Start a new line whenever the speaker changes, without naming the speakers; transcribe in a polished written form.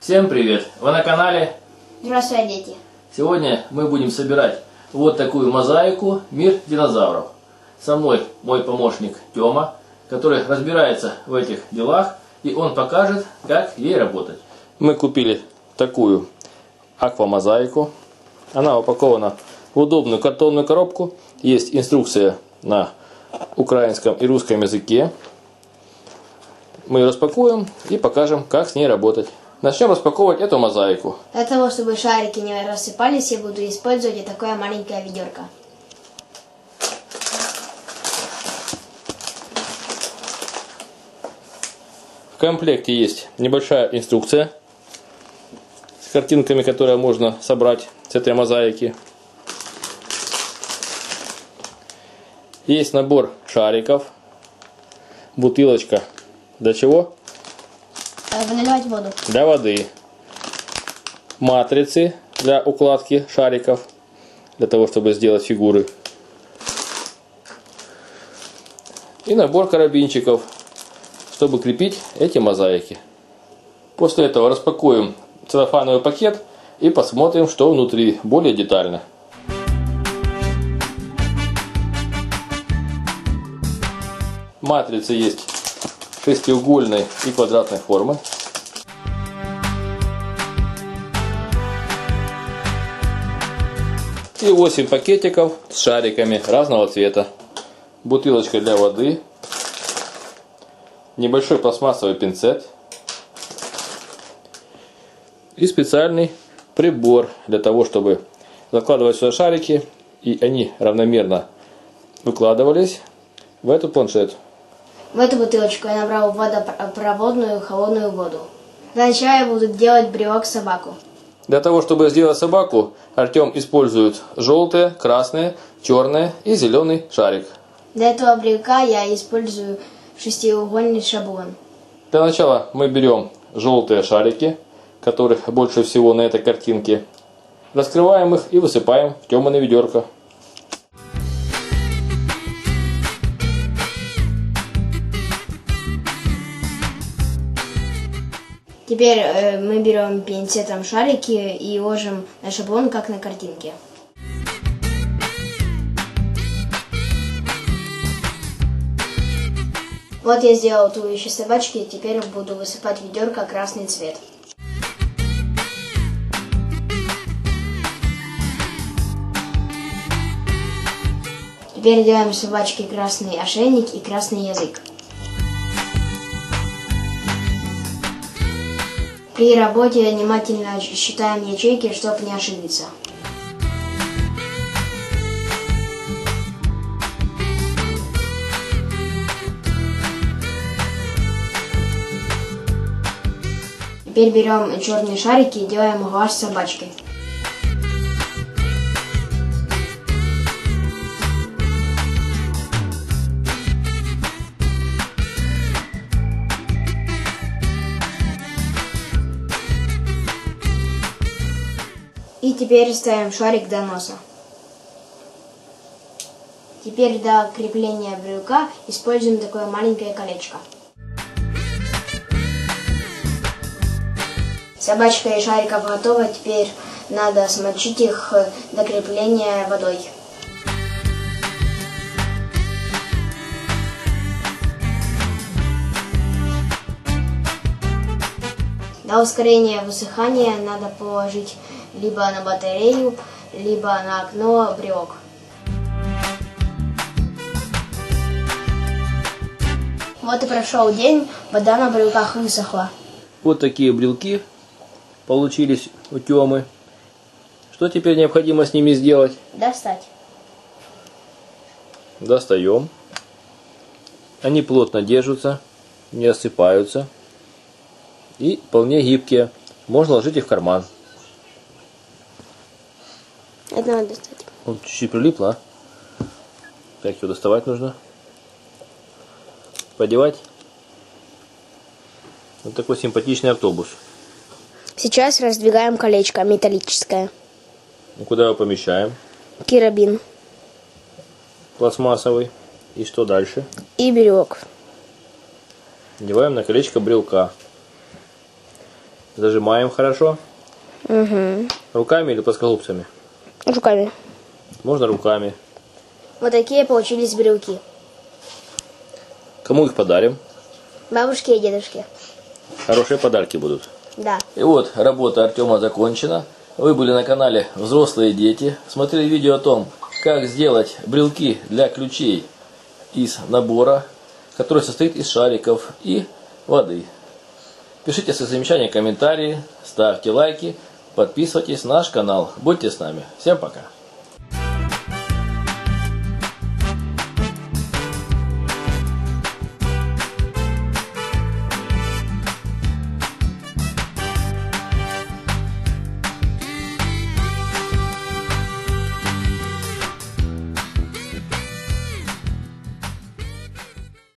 Всем привет! Вы на канале
Здравствуйте, дети!
Сегодня мы будем собирать вот такую мозаику «Мир динозавров». Со мной мой помощник Тёма, который разбирается в этих делах, и он покажет, как ей работать. Мы купили такую аквамозаику. Она упакована в удобную картонную коробку. Есть инструкция на украинском и русском языке. Мы ее распакуем и покажем, как с ней работать. Начнем распаковывать эту мозаику.
Для того, чтобы шарики не рассыпались, я буду использовать вот такое маленькое ведерко.
В комплекте есть небольшая инструкция с картинками, которые можно собрать с этой мозаики. Есть набор шариков, бутылочка. Для чего?
Наливать воду.
Для воды. Матрицы для укладки шариков, для того, чтобы сделать фигуры. И набор карабинчиков, чтобы крепить эти мозаики. После этого распакуем целлофановый пакет и посмотрим, что внутри, более детально. Матрицы есть шестиугольной и квадратной формы. И 8 пакетиков с шариками разного цвета. Бутылочка для воды. Небольшой пластмассовый пинцет. И специальный прибор для того, чтобы закладывать сюда шарики, и они равномерно выкладывались в эту планшету.
В эту бутылочку я набрал водопроводную холодную воду. Для начала я буду делать брелок собаку.
Для того, чтобы сделать собаку, Артем использует желтое, красное, черное и зеленый шарик.
Для этого брелка я использую шестиугольный шаблон.
Для начала мы берем желтые шарики, которых больше всего на этой картинке. Раскрываем их и высыпаем в Тёмино ведерко.
Теперь мы берем пинцетом шарики и ложим на шаблон, как на картинке. Вот я сделал туловище собачки, и теперь буду высыпать в ведерко красный цвет. Теперь делаем собачке красный ошейник и красный язык. При работе внимательно считаем ячейки, чтобы не ошибиться. Теперь берем черные шарики и делаем глаз собачки. И теперь ставим шарик до носа. Теперь для крепления брелка используем такое маленькое колечко. Собачка и шариков готово, теперь надо смочить их до крепления водой. Для ускорения высыхания надо положить либо на батарею, либо на окно брелок. Вот и прошел день, вода на брелках высохла.
Вот такие брелки получились у Тёмы. Что теперь необходимо с ними сделать?
Достать.
Достаем. Они плотно держатся, не осыпаются и вполне гибкие. Можно ложить их в карман.
Это надо достать.
Вот чуть-чуть прилипло, а? Как его доставать нужно? Подевать. Вот такой симпатичный автобус.
Сейчас раздвигаем колечко металлическое.
Ну, куда его помещаем?
Карабин.
Пластмассовый. И что дальше?
И брелок.
Надеваем на колечко брелка. Зажимаем хорошо.
Угу.
Руками или плоскогубцами?
Руками.
Можно руками.
Вот такие получились брелки.
Кому их подарим?
Бабушке и дедушке.
Хорошие подарки будут.
Да.
И вот, работа Артема закончена. Вы были на канале «Взрослые дети». Смотрели видео о том, как сделать брелки для ключей из набора, который состоит из шариков и воды. Пишите свои замечания, комментарии, ставьте лайки, подписывайтесь на наш канал. Будьте с нами. Всем пока.